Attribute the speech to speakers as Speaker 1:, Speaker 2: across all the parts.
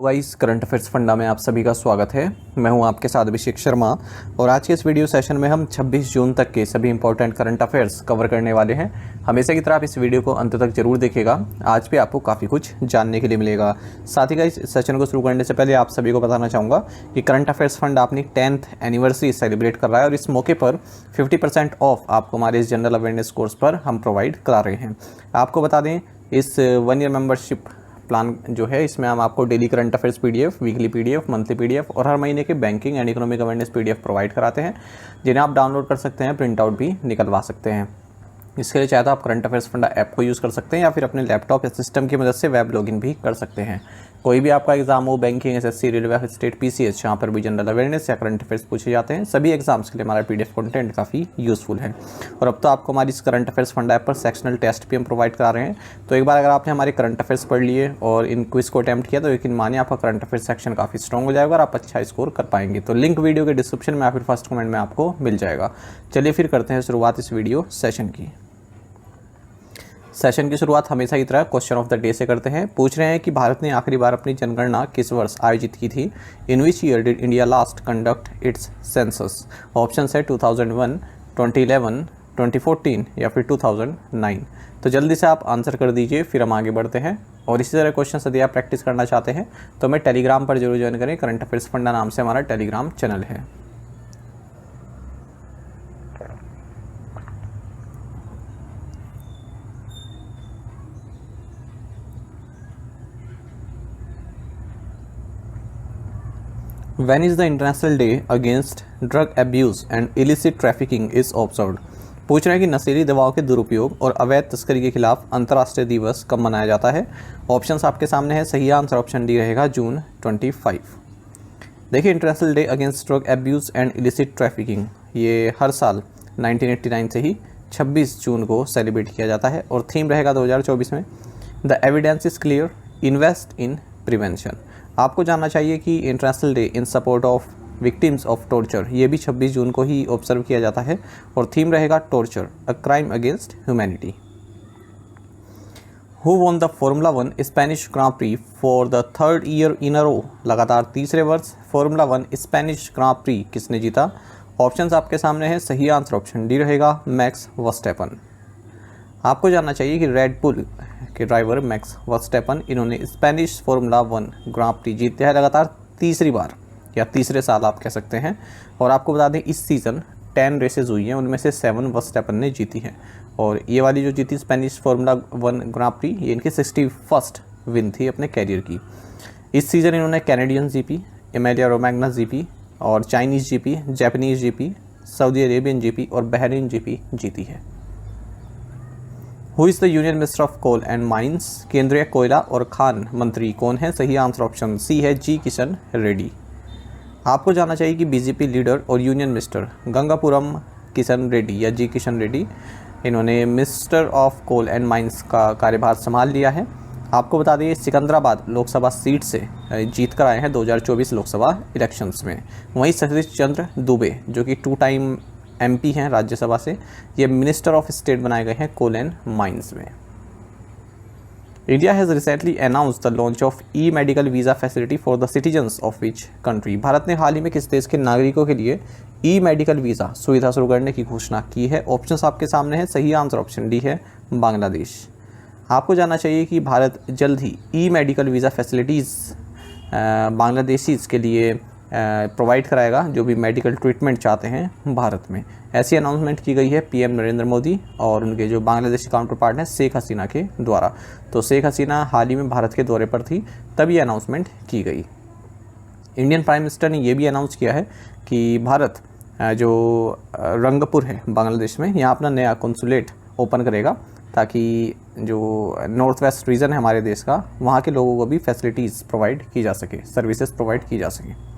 Speaker 1: Vice current affairs funda में आप सभी का स्वागत है। मैं हूं आपके साथ अभिषेक शर्मा और आज के इस वीडियो सेशन में हम 26 जून तक के सभी इंपॉर्टेंट करंट अफेयर्स कवर करने वाले हैं। हमेशा की तरह आप इस वीडियो को अंत तक जरूर देखिएगा। आज भी आपको काफ़ी कुछ जानने के लिए मिलेगा। साथ ही इस सेशन को शुरू करने से पहले आप सभी को बताना चाहूँगा कि करंट अफेयर्स फंड अपनी 10th एनिवर्सरी सेलिब्रेट कर रहा है और इस मौके पर 50% ऑफ आपको हमारे इस जनरल अवेयरनेस कोर्स पर हम प्रोवाइड करा रहे हैं। आपको बता दें, इस 1 ईयर मेंबरशिप प्लान जो है इसमें हम आपको daily current affairs PDF, weekly PDF, monthly PDF और हर महीने के banking and economic awareness PDF provide कराते हैं, जिन्हें आप डाउनलोड कर सकते हैं, प्रिंट आउट भी निकलवा सकते हैं। इसके लिए चाहे तो आप करंट अफेयर्स फंडा ऐप को यूज़ कर सकते हैं या फिर अपने लैपटॉप या सिस्टम की मदद से वेब लॉगिन भी कर सकते हैं। कोई भी आपका एग्जाम हो, banking, SSC, railway, state, PCS, जहाँ पर भी जनरल अवेयरनेस या करंट अफेयर्स पूछे जाते हैं, सभी एग्जाम्स के लिए हमारा पीडीएफ कंटेंट काफ़ी यूज़फुल है। और अब तो आपको हमारी इस करंट अफेयर्स फंडा ऐप पर सेक्शनल टेस्ट भी हम प्रोवाइड करा रहे हैं। तो एक बार अगर आपने हमारे करंट अफेयर्स पढ़ लिए और इन क्विज को अटैम्प्ट किया तो यकीन मानिए आपका करंट अफेयर्स सेक्शन काफ़ी स्ट्रॉन्ग हो जाएगा और आप अच्छा स्कोर कर पाएंगे। तो लिंक वीडियो के डिस्क्रिप्शन में या फिर फर्स्ट कमेंट में आपको मिल जाएगा। चलिए फिर करते हैं शुरुआत इस वीडियो सेशन की। सेशन की शुरुआत हमेशा की तरह क्वेश्चन ऑफ द डे से करते हैं। पूछ रहे हैं कि भारत ने आखिरी बार अपनी जनगणना किस वर्ष आयोजित की थी। In which year did India last conduct its census. Option है 2001, 2011, 2014 या फिर 2009। तो जल्दी से आप आंसर कर दीजिए, फिर हम आगे बढ़ते हैं। और इसी तरह क्वेश्चन यदि आप प्रैक्टिस करना चाहते हैं तो हमें टेलीग्राम पर जरूर ज्वाइन करें। करंट अफेयर्स फंडा नाम से हमारा टेलीग्राम चैनल है। When is the International Day Against Drug Abuse and Illicit Trafficking is observed? पूछ रहे हैं कि नशीली दवाओं के दुरुपयोग और अवैध तस्करी के खिलाफ अंतर्राष्ट्रीय दिवस कब मनाया जाता है। ऑप्शंस आपके सामने है। सही आंसर ऑप्शन डी रहेगा जून 25। देखिए, international day against drug abuse and illicit trafficking ये हर साल 1989 से ही 26 जून को सेलिब्रेट किया जाता है और थीम रहेगा 2024 में the evidence is clear, invest in prevention. आपको जानना चाहिए कि international day in support of victims of torture ये भी 26 जून को ही ऑब्जर्व किया जाता है और थीम रहेगा torture, a crime against humanity. Who won the formula 1 Spanish grand prix for the 3rd year in a row. लगातार तीसरे वर्ष फॉर्मूला 1 स्पेनिश ग्रां प्री किसने जीता। ऑप्शंस आपके सामने हैं। सही आंसर ऑप्शन डी रहेगा मैक्स वर्स्टैपन। आपको जानना चाहिए कि रेड बुल के ड्राइवर मैक्स वर्स्टैपन इन्होंने स्पेनिश फॉर्मूला 1 ग्रां प्री जीते हैं लगातार तीसरी बार या तीसरे साल आप कह सकते हैं। और आपको बता दें इस सीज़न 10 रेसेस हुई हैं, उनमें से 7 वर्स्टैपन ने जीती हैं और ये वाली जो जीती स्पेनिश फॉर्मूला 1 ग्रां प्री ये इनकी 61st विन थी अपने कैरियर की। इस सीज़न इन्होंने Canadian GP, Emilia Romagna GP और Chinese GP, Japanese GP, Saudi Arabian GP और बहरीन जीपी जीती है। Who is the union minister of coal and mines. केंद्रीय कोयला और खान मंत्री कौन है। सही आंसर ऑप्शन सी है जी किशन रेड्डी। आपको जानना चाहिए कि बीजेपी लीडर और यूनियन मिनिस्टर गंगापुरम किशन रेड्डी या जी किशन रेड्डी इन्होंने minister of coal and mines का कार्यभार संभाल लिया है। आपको बता दें सिकंदराबाद लोकसभा सीट से जीत कर आए हैं 2024 लोकसभा इलेक्शंस में। वहीं सतीश चंद्र दुबे जो कि 2 टाइम एमपी हैं राज्यसभा से, ये मिनिस्टर ऑफ स्टेट बनाए गए हैं कोल एंड माइंस में। India has recently announced the launch of E medical visa facility for the citizens of which country. Bharat ने हाल ही में किस देश के नागरिकों के लिए ई मेडिकल वीज़ा सुविधा शुरू करने की घोषणा की है। ऑप्शंस आपके सामने हैं। सही आंसर ऑप्शन डी है बांग्लादेश। आपको जानना चाहिए कि भारत जल्द ही ई मेडिकल वीज़ा फैसिलिटीज़ बांग्लादेशीज़ के लिए प्रोवाइड कराएगा जो भी मेडिकल ट्रीटमेंट चाहते हैं भारत में। ऐसी अनाउंसमेंट की गई है पीएम नरेंद्र मोदी और उनके जो बांग्लादेशी काउंटर पार्ट हैं शेख हसीना के द्वारा। तो शेख हसीना हाल ही में भारत के दौरे पर थी, तब ये अनाउंसमेंट की गई। इंडियन प्राइम मिनिस्टर ने यह भी अनाउंस किया है कि भारत जो रंगपुर है बांग्लादेश में, यहाँ अपना नया कॉन्सुलेट ओपन करेगा ताकि जो नॉर्थ वेस्ट रीजन है हमारे देश का, वहाँ के लोगों को भी फैसिलिटीज़ प्रोवाइड की जा सके, सर्विसेज प्रोवाइड की जा सके।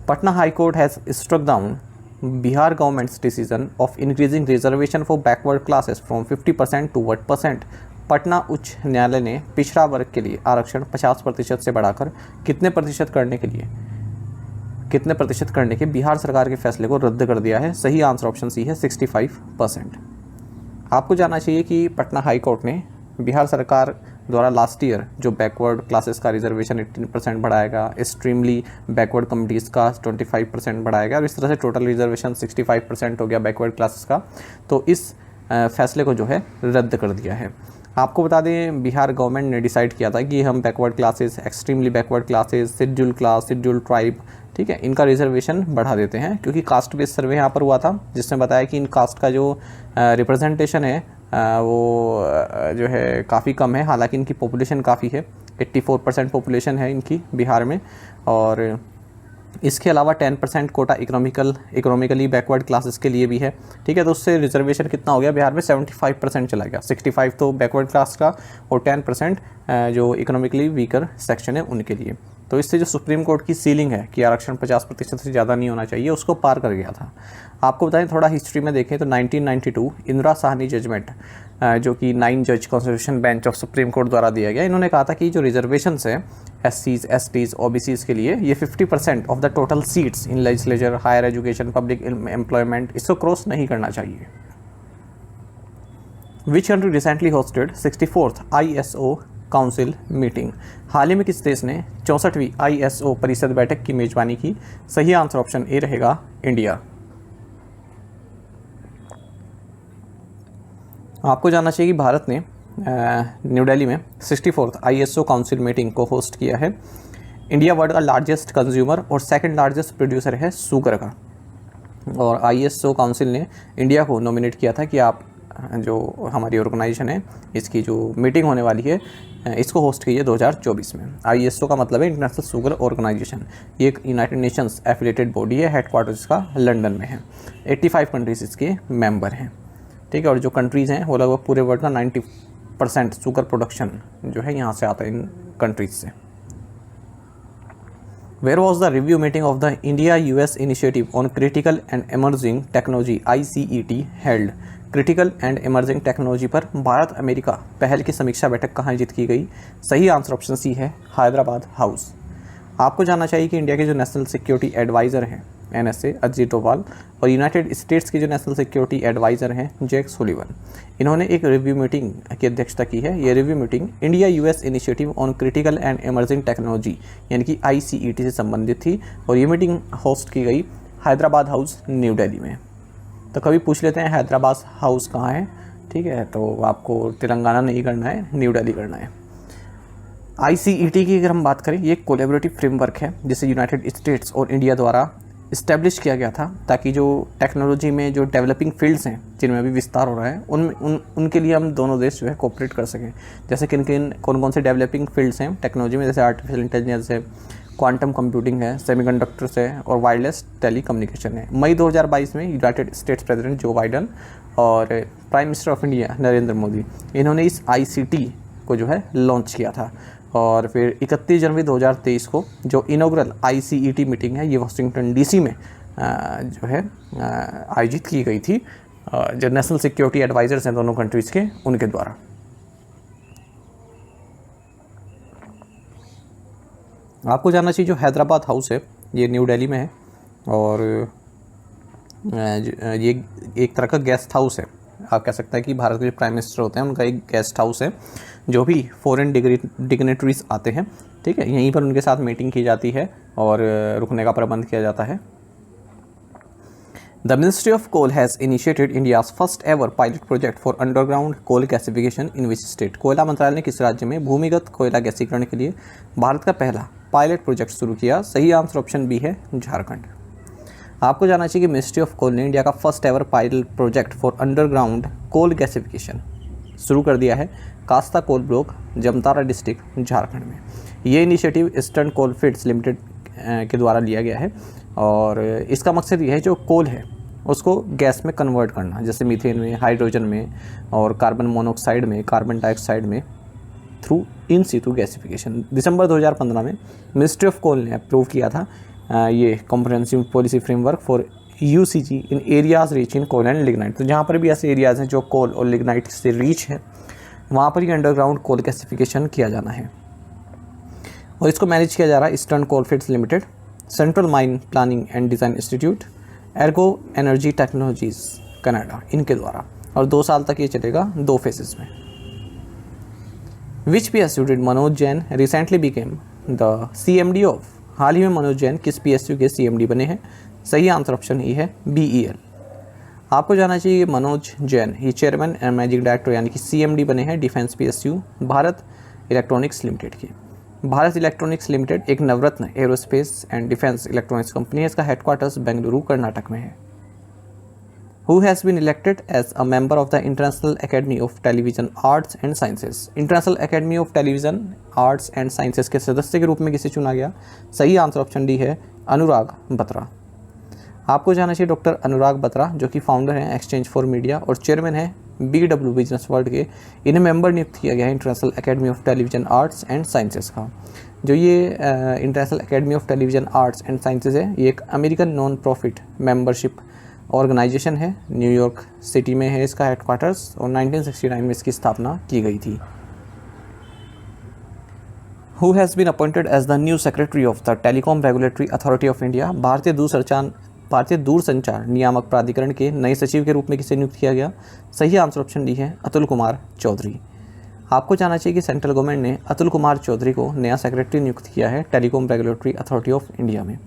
Speaker 1: Patna high court has struck down Bihar government's decision of increasing reservation for backward classes from 50% to 1%। Patna उच्च न्यायालय ने पिछड़ा वर्ग के लिए आरक्षण 50% से बढ़ाकर कितने प्रतिशत करने के बिहार सरकार के फैसले को रद्द कर दिया है। सही आंसर ऑप्शन सी है 65%। आपको जानना चाहिए कि पटना हाई कोर्ट ने बिहार सरकार द्वारा लास्ट ईयर जो बैकवर्ड क्लासेस का रिजर्वेशन 18% बढ़ाया गया, एक्सट्रीमली बैकवर्ड कम्युनिटीज़ का 25% बढ़ाया गया और इस तरह से टोटल रिजर्वेशन 65% हो गया बैकवर्ड क्लासेस का। तो इस फैसले को जो है रद्द कर दिया है। आपको बता दें बिहार गवर्नमेंट ने डिसाइड किया था कि हम backward classes, extremely backward classes, schedule class, schedule tribe, ठीक है, इनका रिजर्वेशन बढ़ा देते हैं, क्योंकि कास्ट बेस्ड सर्वे यहाँ पर हुआ था जिसने बताया कि इन कास्ट का जो रिप्रेजेंटेशन है वो जो है काफ़ी कम है। हालांकि इनकी पॉपुलेशन काफ़ी है, 84% पॉपुलेशन है इनकी बिहार में। और इसके अलावा 10% कोटा इकोनॉमिकली बैकवर्ड क्लासेस के लिए भी है, ठीक है। तो उससे रिजर्वेशन कितना हो गया बिहार में, 75% चला गया। 65 तो बैकवर्ड क्लास का और 10% जो इकोनॉमिकली वीकर सेक्शन है उनके लिए। तो इससे जो सुप्रीम कोर्ट की सीलिंग है कि आरक्षण 50% से ज़्यादा नहीं होना चाहिए, उसको पार कर गया था। आपको बताएं थोड़ा हिस्ट्री में देखें तो 1992 इंदिरा साहनी जजमेंट जो कि 9 जज constitution bench of supreme court द्वारा दिया गया, इन्होंने कहा था कि जो रिजर्वेशंस है SCs, STs, OBCs के लिए ये 50% of the total seats in legislature, higher education, public employment, इसको क्रॉस नहीं करना चाहिए। Which country recently hosted 64th ISO council meeting? हाल ही में किस देश ने 64वीं ISO परिषद बैठक की मेजबानी की? सही आंसर ऑप्शन ए रहेगा, इंडिया। आपको जानना चाहिए कि भारत ने न्यू दिल्ली में 64th ISO काउंसिल मीटिंग को होस्ट किया है। इंडिया वर्ल्ड का लार्जेस्ट कंज्यूमर और सेकंड लार्जेस्ट प्रोड्यूसर है शुगर का, और ISO काउंसिल ने इंडिया को नॉमिनेट किया था कि आप जो हमारी ऑर्गेनाइजेशन है इसकी जो मीटिंग होने वाली है इसको होस्ट कीजिए 2024 में। ISO का मतलब है इंटरनेशनल शुगर ऑर्गेनाइजेशन। ये एक यूनाइटेड नेशंस एफिलेटेड बॉडी है, हेडक्वार्टर इसका लंदन में है। 85 कंट्रीज इसके मेंबर हैं, ठीक है। और जो कंट्रीज़ हैं वो लगभग पूरे वर्ल्ड का 90% शुगर प्रोडक्शन जो है यहाँ से आता है, इन कंट्रीज से। Where was the review meeting of the India-US Initiative on Critical and Emerging Technology ICET held? Critical and emerging technology पर भारत अमेरिका पहल की समीक्षा बैठक कहाँ आयोजित की गई? सही आंसर ऑप्शन सी है, हैदराबाद हाउस। आपको जानना चाहिए कि इंडिया के जो नेशनल सिक्योरिटी एडवाइज़र हैं NSA अजीत डोभाल, और यूनाइटेड स्टेट्स के जो नेशनल सिक्योरिटी एडवाइज़र हैं जैक सुलिवन, इन्होंने एक रिव्यू मीटिंग की अध्यक्षता की है। ये review meeting India US initiative on critical and emerging technology यानी कि ICET से संबंधित थी, और ये मीटिंग होस्ट की गई हैदराबाद हाउस न्यू दिल्ली में। तो कभी पूछ लेते हैं हैदराबाद हाउस कहाँ है, ठीक है, तो आपको तेलंगाना नहीं करना है, न्यू दिल्ली करना है। ICET की अगर हम बात करें, ये एक कोलैबोरेटिव फ्रेमवर्क है जिसे यूनाइटेड स्टेट्स और इंडिया द्वारा इस्टेब्लिश किया गया था, ताकि जो टेक्नोलॉजी में जो डेवलपिंग फील्ड्स हैं जिनमें अभी विस्तार हो रहा है उनके लिए हम दोनों देश जो है कोऑपरेट कर सकें। जैसे कौन कौन से डेवलपिंग फील्ड्स हैं टेक्नोलॉजी में, जैसे आर्टिफिशियल इंटेलिजेंस है, क्वांटम कंप्यूटिंग है, सेमीकंडक्टर्स है और वायरलेस टेलीकम्युनिकेशन है। मई 2022 में यूनाइटेड स्टेट्स प्रेसिडेंट जो बाइडन और prime minister of India Narendra Modi, इन्होंने इस ICT को जो है लॉन्च किया था। और फिर 31 जनवरी 2023 को जो इनॉग्रल ICET मीटिंग है ये वाशिंगटन DC में जो है आयोजित की गई थी, जो नेशनल सिक्योरिटी एडवाइजर्स हैं दोनों कंट्रीज़ के, उनके द्वारा। आपको जानना चाहिए जो हैदराबाद हाउस है ये न्यू दिल्ली में है, और ये एक तरह का गेस्ट हाउस है। आप कह सकते हैं कि भारत के जो प्राइम मिनिस्टर होते हैं उनका एक गेस्ट हाउस है, जो भी फॉरेन डिग्नेटरीज आते हैं, ठीक है, यहीं पर उनके साथ मीटिंग की जाती है और रुकने का प्रबंध किया जाता है। The ministry of coal has initiated India's first ever pilot project for underground coal gasification in which state? कोयला मंत्रालय ने किस राज्य में भूमिगत कोयला गैसीकरण के लिए भारत का पहला पायलट प्रोजेक्ट शुरू किया? सही आंसर ऑप्शन बी है, झारखंड। आपको जानना चाहिए कि मिनिस्ट्री ऑफ कोल ने इंडिया का first ever pilot project for underground coal gasification शुरू कर दिया है Kasta coal block, Jamtara district, Jharkhand में। ये इनिशिएटिव ईस्टर्न कोल फील्ड्स लिमिटेड के द्वारा लिया गया है, और इसका मकसद ये है जो कोल है उसको गैस में कन्वर्ट करना, जैसे मीथेन में, हाइड्रोजन में और कार्बन मोनोऑक्साइड में, कार्बन डाइऑक्साइड में, थ्रू इन सीटू गैसिफिकेशन। दिसंबर 2015 में मिनिस्ट्री ऑफ कोल ने अप्रूव किया था ये comprehensive policy framework for UCG in areas rich in coal and lignite. तो जहाँ पर भी ऐसे एरियाज़ हैं जो कोल और लिग्नाइट से रिच है, वहाँ पर ये अंडरग्राउंड कोल गैसिफिकेशन किया जाना है, और इसको मैनेज किया जा रहा है Eastern coal fields Limited, Central Mine Planning and Design Institute, Ergo Energy Technologies Canada, इनके द्वारा, और 2 साल तक ये चलेगा 2 फेजेस में। Which PSU did Manoj Jain recently became the CMD of? हाल ही में मनोज जैन किस PSU के CMD बने हैं? सही आंसर ऑप्शन ई है BEL। आपको जानना चाहिए मनोज जैन ये चेयरमैन एंड मैनेजिंग डायरेक्टर यानी कि CMD बने हैं defence PSU Bharat Electronics Limited के। भारत इलेक्ट्रॉनिक्स लिमिटेड एक Navratna aerospace and defence electronics company है। इसका हेडक्वार्टर्स बेंगलुरु कर्नाटक में है। Who has been elected as a member of the International Academy of Television Arts and Sciences? International Academy of Television Arts and Sciences के सदस्य के रूप में किसे चुना गया? सही आंसर ऑप्शन डी है अनुराग बत्रा। आपको जानना चाहिए डॉक्टर अनुराग बत्रा जो कि फाउंडर हैं एक्सचेंज फॉर मीडिया और चेयरमैन है BW बिजनेस वर्ल्ड के। इन्हें मेंबर नियुक्त किया गया है International Academy of Television Arts and Sciences का। जो ये International Academy of Television Arts and Sciences है ये एक American non profit membership organisation है। न्यूयॉर्क सिटी में है इसका हेडक्वार्टर्स और 1969 में इसकी स्थापना की गई थी। Who has been appointed as the new secretary of the Telecom Regulatory Authority of India? भारतीय दूरसंचार नियामक प्राधिकरण के नए सचिव के रूप में किसे नियुक्त किया गया? सही आंसर ऑप्शन डी है अतुल कुमार चौधरी। आपको जानना चाहिए कि सेंट्रल गवर्नमेंट ने अतुल कुमार चौधरी को नया सेक्रेटरी नियुक्त किया है telecom regulatory authority of India में,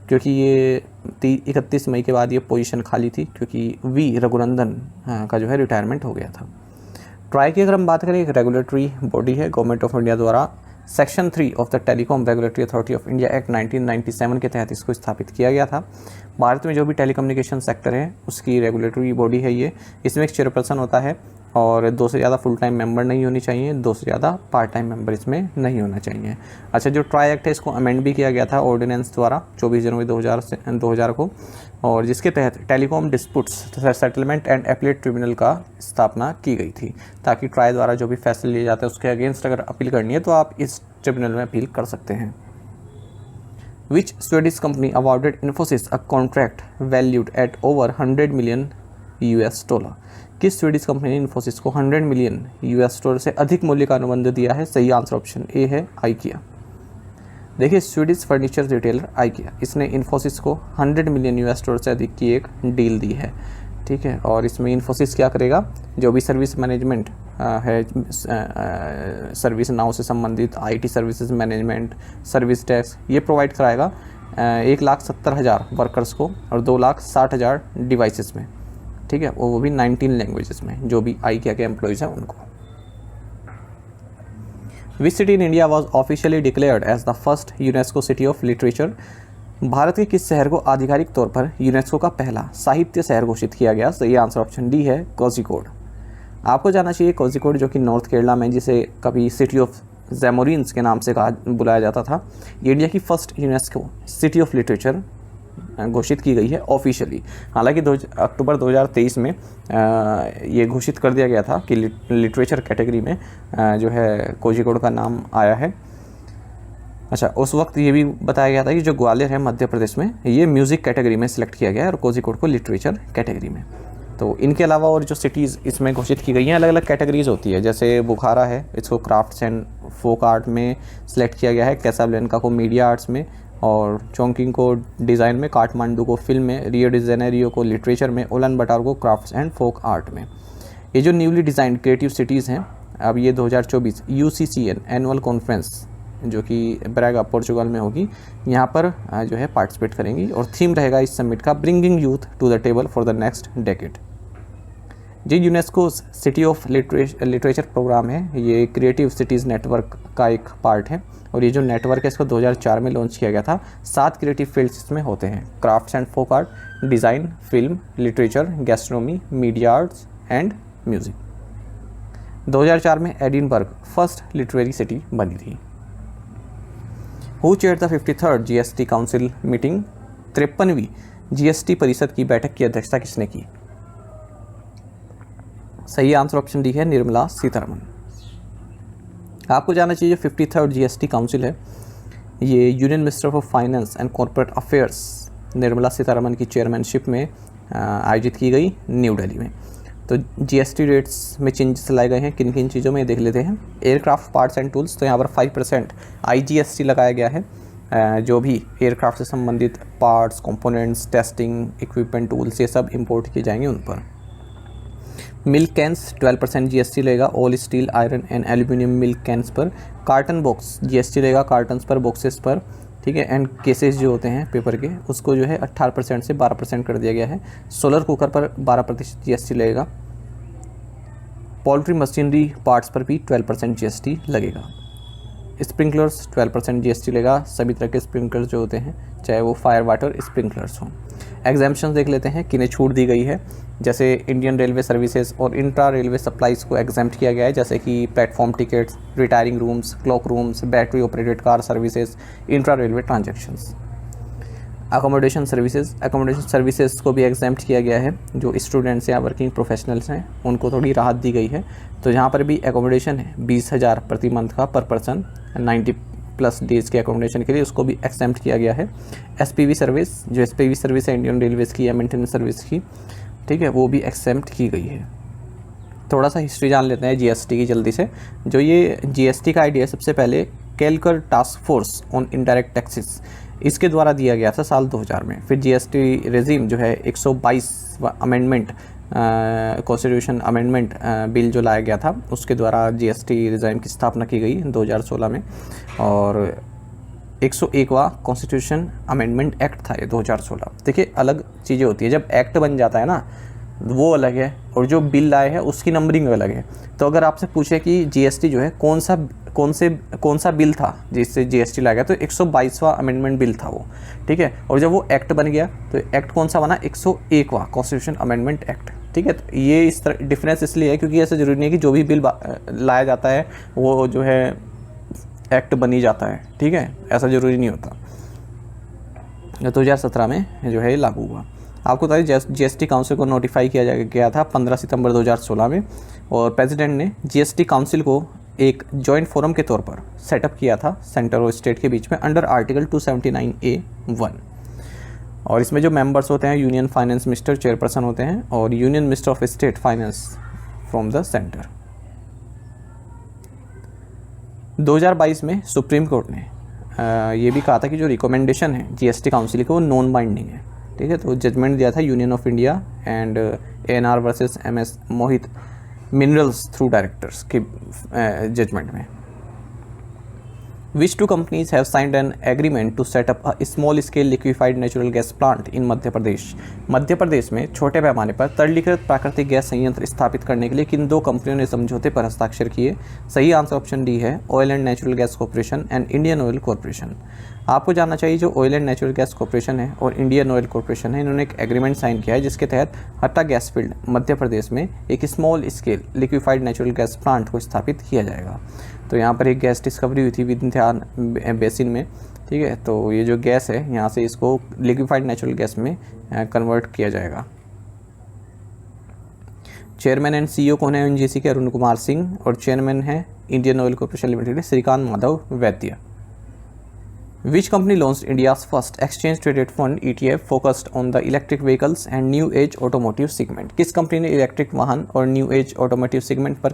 Speaker 1: क्योंकि ये 31 मई के बाद ये पोजीशन खाली थी क्योंकि वी रघुनंदन का जो है रिटायरमेंट हो गया था। ट्राई की अगर हम बात करें एक रेगुलेटरी बॉडी है गवर्नमेंट ऑफ इंडिया द्वारा section 3 of the telecom regulatory authority of India act 1997 के तहत इसको स्थापित किया गया था। भारत में जो भी टेलीकम्युनिकेशन सेक्टर है उसकी रेगुलेटरी बॉडी है ये। इसमें एक चेयरपर्सन होता है और 2 से ज़्यादा फुल टाइम मेंबर नहीं होनी चाहिए, 2 से ज़्यादा पार्ट टाइम मेंबर इसमें नहीं होना चाहिए। अच्छा, जो ट्राई एक्ट है इसको अमेंड भी किया गया था ऑर्डिनेंस द्वारा 24 जनवरी 2000 को, और जिसके तहत telecom disputes settlement and appellate tribunal का स्थापना की गई थी, ताकि ट्राई द्वारा जो भी फैसले लिए जाते हैं उसके अगेंस्ट अगर अपील करनी है तो आप इस ट्रिब्यूनल में अपील कर सकते हैं। Which Swedish company awarded Infosys a contract valued at over $100 million? किस स्वीडिश कंपनी ने इन्फोसिस को $100 मिलियन से अधिक मूल्य का अनुबंध दिया है? सही आंसर ऑप्शन ए है आइकिया। देखिए, स्वीडिश फर्नीचर रिटेलर आइकिया इसने इन्फोसिस को $100 मिलियन से अधिक की एक डील दी है, ठीक है। और इसमें इन्फोसिस क्या करेगा, जो भी सर्विस मैनेजमेंट है, सर्विस नाउ से संबंधित IT services management, service desk, ये प्रोवाइड कराएगा 1,70,000 वर्कर्स को और 2,60,000 डिवाइसेस में, ठीक है, वो भी 19 लैंग्वेजेस में, जो भी आइकिया के एम्प्लॉयज़ हैं उनको। Which city in India was officially declared as the first UNESCO city of literature? भारत के किस शहर को आधिकारिक तौर पर यूनेस्को का पहला साहित्य शहर घोषित किया गया? सही आंसर ऑप्शन डी है कोझिकोड। आपको जानना चाहिए कोझिकोड जो कि नॉर्थ केरला में, जिसे कभी सिटी ऑफ जैमोरिन्स के नाम से बुलाया जाता था, ये इंडिया की first UNESCO city of literature घोषित की गई है ऑफिशियली। हालांकि अक्टूबर 2023 में ये घोषित कर दिया गया था कि लिटरेचर कैटेगरी में जो है कोझिकोड का नाम आया है। अच्छा, उस वक्त ये भी बताया गया था कि जो ग्वालियर है मध्य प्रदेश में, ये म्यूज़िक कैटेगरी में सिलेक्ट किया गया है और कोझिकोड को लिटरेचर कैटेगरी में। तो इनके अलावा और जो सिटीज़ इसमें घोषित की गई हैं अलग अलग कैटेगरीज होती है। जैसे बुखारा है, इसको क्राफ्ट्स एंड फोक आर्ट में सिलेक्ट किया गया है, कैसाब्लैंका को मीडिया आर्ट्स में, और चोंकिंग को डिज़ाइन में, काठमांडू को फिल्म में, रियो डी जेनेरियो को लिटरेचर में, उलन बटार को क्राफ्ट्स एंड फोक आर्ट में। ये जो न्यूली डिज़ाइंड क्रिएटिव सिटीज़ हैं, अब ये 2024 UCCN एनुअल कॉन्फ्रेंस जो कि ब्रागा पोर्चुगल में होगी, यहाँ पर जो है पार्टिसिपेट करेंगी और थीम रहेगा इस समिट का bringing youth to the table for the next decade. जो UNESCO city of literature programme है, ये क्रिएटिव सिटीज़ नेटवर्क का एक पार्ट है और ये जो नेटवर्क है इसको 2004 में लॉन्च किया गया था। 7 क्रिएटिव फील्ड्स इसमें होते हैं, crafts and folk art, design, film, literature, gastronomy, media arts and music. 2004 में एडिनबर्ग फर्स्ट लिटरेरी सिटी बनी थी। Who chaired the 53rd GST council meeting? 53वीं GST परिषद की बैठक की अध्यक्षता किसने की? सही आंसर ऑप्शन डी है निर्मला सीतारमण। आपको जानना चाहिए 53rd GST काउंसिल है, ये union minister of finance and corporate affairs Nirmala Sitharaman की चेयरमैनशिप में आयोजित की गई न्यू दिल्ली में। तो GST रेट्स में चेंजेस लाए गए हैं, किन किन चीज़ों में देख लेते हैं। एयरक्राफ्ट पार्ट्स एंड टूल्स, तो यहाँ पर 5% IGST लगाया गया है। जो भी एयरक्राफ्ट से संबंधित parts, components, testing, equipment, tools, ये सब इंपोर्ट किए जाएंगे उन पर। मिल्क कैंस 12% जीएसटी लगेगा all steel, iron and aluminium milk cans पर। कार्टन बॉक्स जीएसटी लगेगा कार्टन्स पर, बॉक्सेस पर, ठीक है। एंड केसेस जो होते हैं पेपर के, उसको जो है 18% से 12% कर दिया गया है। सोलर कुकर पर 12% जीएसटी लगेगा। पोल्ट्री मशीनरी पार्ट्स पर भी 12% जीएसटी लगेगा। स्प्रिंकलर्स 12% जीएसटी लगेगा, सभी तरह के स्प्रिंकलर्स जो होते हैं, चाहे वो फायर वाटर स्प्रिंकलर्स हों। एग्जाम्पशंस देख लेते हैं किन्हें छूट दी गई है। जैसे इंडियन रेलवे सर्विसेज और इंट्रा रेलवे सप्लाईज़ को एग्जाम्प्ट किया गया है, जैसे कि platform tickets, retiring rooms, clock rooms, battery operated car services, intra railway transactions. Accommodation services को भी एग्जाम्प्ट किया गया है। जो स्टूडेंट्स या वर्किंग प्रोफेशनल्स हैं उनको थोड़ी राहत दी गई है। तो यहाँ पर भी एकोमोडेशन है 20,000 प्रति मंथ का पर पर्सन, 90+ डेज़ के एकोमोडेशन के लिए, उसको भी एग्जाम्प्ट किया गया है। एसपीवी सर्विस, जो एसपीवी सर्विस है इंडियन रेलवेज़ की या मेंटेनेंस सर्विस की, ठीक है, वो भी एग्जाम्प्ट की गई है। थोड़ा सा हिस्ट्री जान लेते हैं जीएसटी की जल्दी से। जो ये जीएसटी का आइडिया सबसे पहले Kelkar task force on indirect taxes, इसके द्वारा दिया गया था साल 2000 में। फिर जीएसटी रेजिम जो है 122वां अमेंडमेंट, कॉन्स्टिट्यूशन अमेंडमेंट बिल जो लाया गया था, उसके द्वारा जीएसटी रेजिम की स्थापना की गई 2016 में। और 101वां कॉन्स्टिट्यूशन अमेंडमेंट एक्ट था ये 2016। देखिए अलग चीज़ें होती है, जब एक्ट बन जाता है ना वो अलग है, और जो बिल लाए है उसकी नंबरिंग अलग है। तो अगर आपसे पूछे कि जीएसटी जो है कौन सा बिल था जिससे जीएसटी लाया गया, तो 122वां अमेंडमेंट बिल था वो, ठीक है। और जब वो एक्ट बन गया तो एक्ट कौन सा बना, 101वां कॉन्स्टिट्यूशन अमेंडमेंट एक्ट, ठीक है। तो ये इस तरह डिफरेंस इसलिए है क्योंकि ऐसा जरूरी नहीं है कि जो भी बिल लाया जाता है वो जो है एक्ट बनी जाता है, ठीक है, ऐसा ज़रूरी नहीं होता। 2017 में जो है लागू हुआ। आपको बताइए जीएसटी काउंसिल को नोटिफाई किया गया था 15 सितंबर 2016 में, और प्रेसिडेंट ने जीएसटी काउंसिल को एक जॉइंट फोरम के तौर पर सेटअप किया था सेंटर और स्टेट के बीच में अंडर आर्टिकल 279A(1). और इसमें जो मेंबर्स होते हैं यूनियन फाइनेंस मिनिस्टर चेयरपर्सन होते हैं, और union minister of state finance from the centre. 2022 में सुप्रीम कोर्ट ने ये भी कहा था कि जो रिकमेंडेशन है जीएसटी काउंसिल को वो नॉन बाइंडिंग है, ठीक है। तो जजमेंट दिया था union of India and ANR versus MS Mohit minerals through directors के जजमेंट में। Which two companies have signed an agreement to set up a small scale liquefied natural gas plant in Madhya Pradesh? Madhya Pradesh में छोटे पैमाने पर तरलीकृत प्राकृतिक gas संयंत्र स्थापित करने के लिए किन दो कंपनियों ने समझौते पर हस्ताक्षर किए? सही आंसर ऑप्शन डी है, oil and natural gas corporation and Indian Oil corporation. आपको जानना चाहिए जो oil and natural gas corporation है और इंडियन ऑयल कॉर्पोरेशन है, इन्होंने एक एग्रीमेंट साइन किया है जिसके तहत हट्टा गैस फील्ड मध्य प्रदेश में एक small scale liquefied natural gas plant को स्थापित किया जाएगा। तो यहाँ पर एक गैस डिस्कवरी हुई थी विंध्याचल बेसिन में, ठीक है। तो ये जो गैस है यहाँ से इसको लिक्विफाइड नेचुरल गैस में कन्वर्ट किया जाएगा। चेयरमैन एंड CEO कौन है ONGC के? अरुण कुमार सिंह। और चेयरमैन है Indian Oil Corporation Limited Shrikant Madhav Vaidya. Which company launched India's first exchange traded fund ETF focused on the electric vehicles and new age automotive segment? किस company ने इलेक्ट्रिक वाहन और न्यू एज ऑटोमोटिव सेगमेंट पर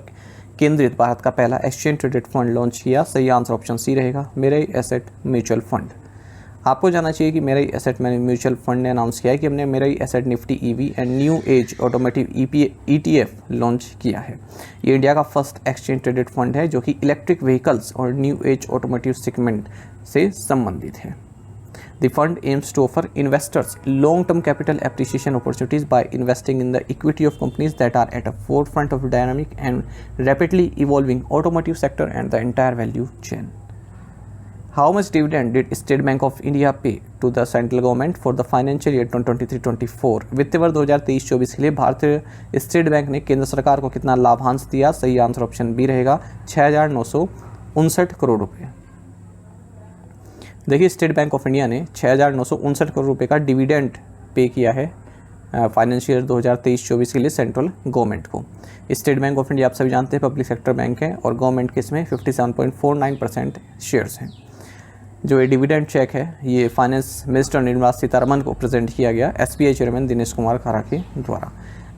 Speaker 1: केंद्रित भारत का पहला एक्सचेंज ट्रेडेड फंड लॉन्च किया? सही आंसर ऑप्शन सी रहेगा, मेराई एसेट म्यूचुअल फंड। आपको जानना चाहिए कि मेराई एसेट म्यूचुअल फंड ने अनाउंस किया है कि हमने Mirae asset Nifty EV and new age automotive ETF launch किया है। ये इंडिया का फर्स्ट एक्सचेंज ट्रेडेड फंड है जो कि इलेक्ट्रिक व्हीकल्स और न्यू एज ऑटोमोटिव सेगमेंट से संबंधित है। The fund aims to offer investors long-term capital appreciation opportunities by investing in the equity of companies that are at the forefront of dynamic and rapidly evolving automotive sector and the entire value chain. How much dividend did State Bank of India pay to the central government for the financial year 2023-24? वित्तीय वर्ष 2023-24 के लिए भारतीय state bank ने केंद्र सरकार को कितना लाभांश दिया? सही आंसर ऑप्शन बी रहेगा, 6,959 करोड़ रुपये। देखिए स्टेट बैंक ऑफ इंडिया ने 6,959 करोड़ रुपए का डिविडेंड पे किया है फाइनेंशियल ईयर 2023-24 के लिए सेंट्रल गवर्नमेंट को। स्टेट बैंक ऑफ इंडिया आप सभी जानते हैं पब्लिक सेक्टर बैंक है और गवर्नमेंट के इसमें 57.49% शेयर्स हैं। जो ये डिविडेंड चेक है ये फाइनेंस मिनिस्टर निर्मला सीतारमन को प्रेजेंट किया गया SBI चेयरमैन दिनेश कुमार खारा के द्वारा।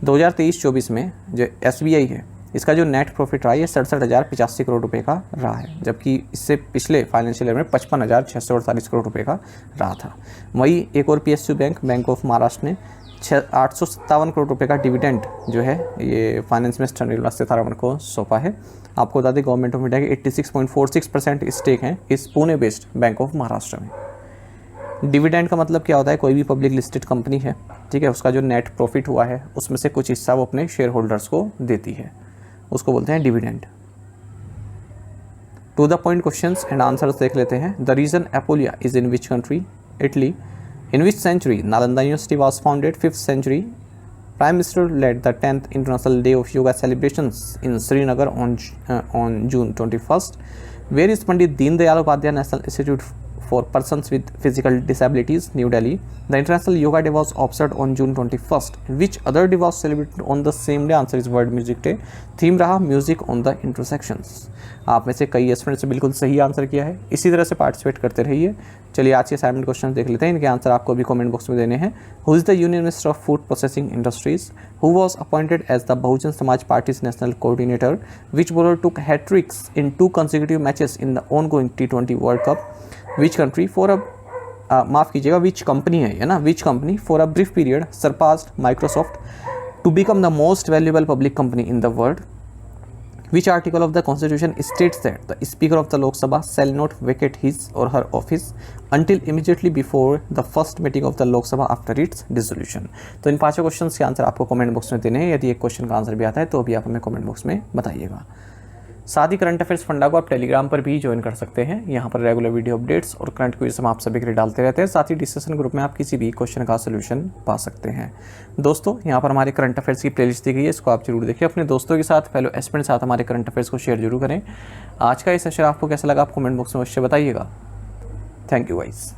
Speaker 1: 2023-24 में जो SBI है इसका जो नेट प्रॉफिट रहा है 67,085 करोड़ रुपए का रहा है, जबकि इससे पिछले फाइनेंशियल ईयर में 55,648 करोड़ रुपए का रहा था। वहीं एक और PSU बैंक ऑफ महाराष्ट्र ने 857 करोड़ रुपए का डिविडेंड जो है ये फाइनेंस मिनिस्टर निर्मला सीतारमण को सौंपा है। आपको बता दें गवर्नमेंट ऑफ इंडिया के 86.46% स्टेक हैं इस Pune based bank of Maharashtra में। डिविडेंड का मतलब क्या होता है, कोई भी पब्लिक लिस्टेड कंपनी है, ठीक है, उसका जो नेट प्रॉफिट हुआ है उसमें से कुछ हिस्सा वो अपने शेयर होल्डर्स को देती है, उसको बोलते हैं dividend. To the point questions and answers देख लेते हैं। The region Apulia is in which country? Italy. In which century Nalanda university was founded? 5th century। Prime Minister led the 10th International Day of Yoga celebrations in Srinagar on June 21st. Where is Pandit Deen Dayal Upadhyay National Institute for Persons with Physical Disabilities, New Delhi? The International Yoga Day was observed on June 21st. Which other day was celebrated on the same day? Answer is World Music Day. Theme रहा Music on the Intersections. आप में से कई students ने बिल्कुल सही answer किया है, इसी तरह से पार्टिसिपेट करते रहिए। चलिए आज के असाइनमेंट क्वेश्चन देख लेते हैं, इनके आंसर आपको अभी कमेंट बॉक्स में देने हैं। Who is the union minister of food processing industries? Who was appointed as the Bahujan Samaj party's national coordinator? Which bowler took hat tricks in 2 consecutive matches in the ongoing T20 world cup? Which country for a माफ़ कीजिएगा which company है ना, which company for a brief period surpassed Microsoft to become the most valuable public company in the world? Which article of the Constitution states that the Speaker of the Lok Sabha shall not vacate his or her office until immediately before the first meeting of the Lok Sabha after its dissolution? तो इन 5 questions के answer आपको comment box में देने हैं। यदि एक question का answer भी आता है तो अभी आप हमें कमेंट बॉक्स में बताइएगा। साथ ही करंट अफेयर्स फंडा को आप टेलीग्राम पर भी ज्वाइन कर सकते हैं। यहाँ पर रेगुलर वीडियो अपडेट्स और करंट क्विज हम आप सभी के लिए डालते रहते हैं। साथ ही डिस्कशन ग्रुप में आप किसी भी क्वेश्चन का सोल्यूशन पा सकते हैं। दोस्तों यहाँ पर हमारे करंट अफेयर्स की प्लेलिस्ट दी गई है, इसको आप जरूर देखिए। अपने दोस्तों के साथ, फेलो एस्पिरेंट के साथ हमारे करंट अफेयर्स को शेयर जरूर करें। आज का ये सेशन आपको कैसा लगा आप कमेंट बॉक्स में अवश्य बताइएगा। Thank you guys.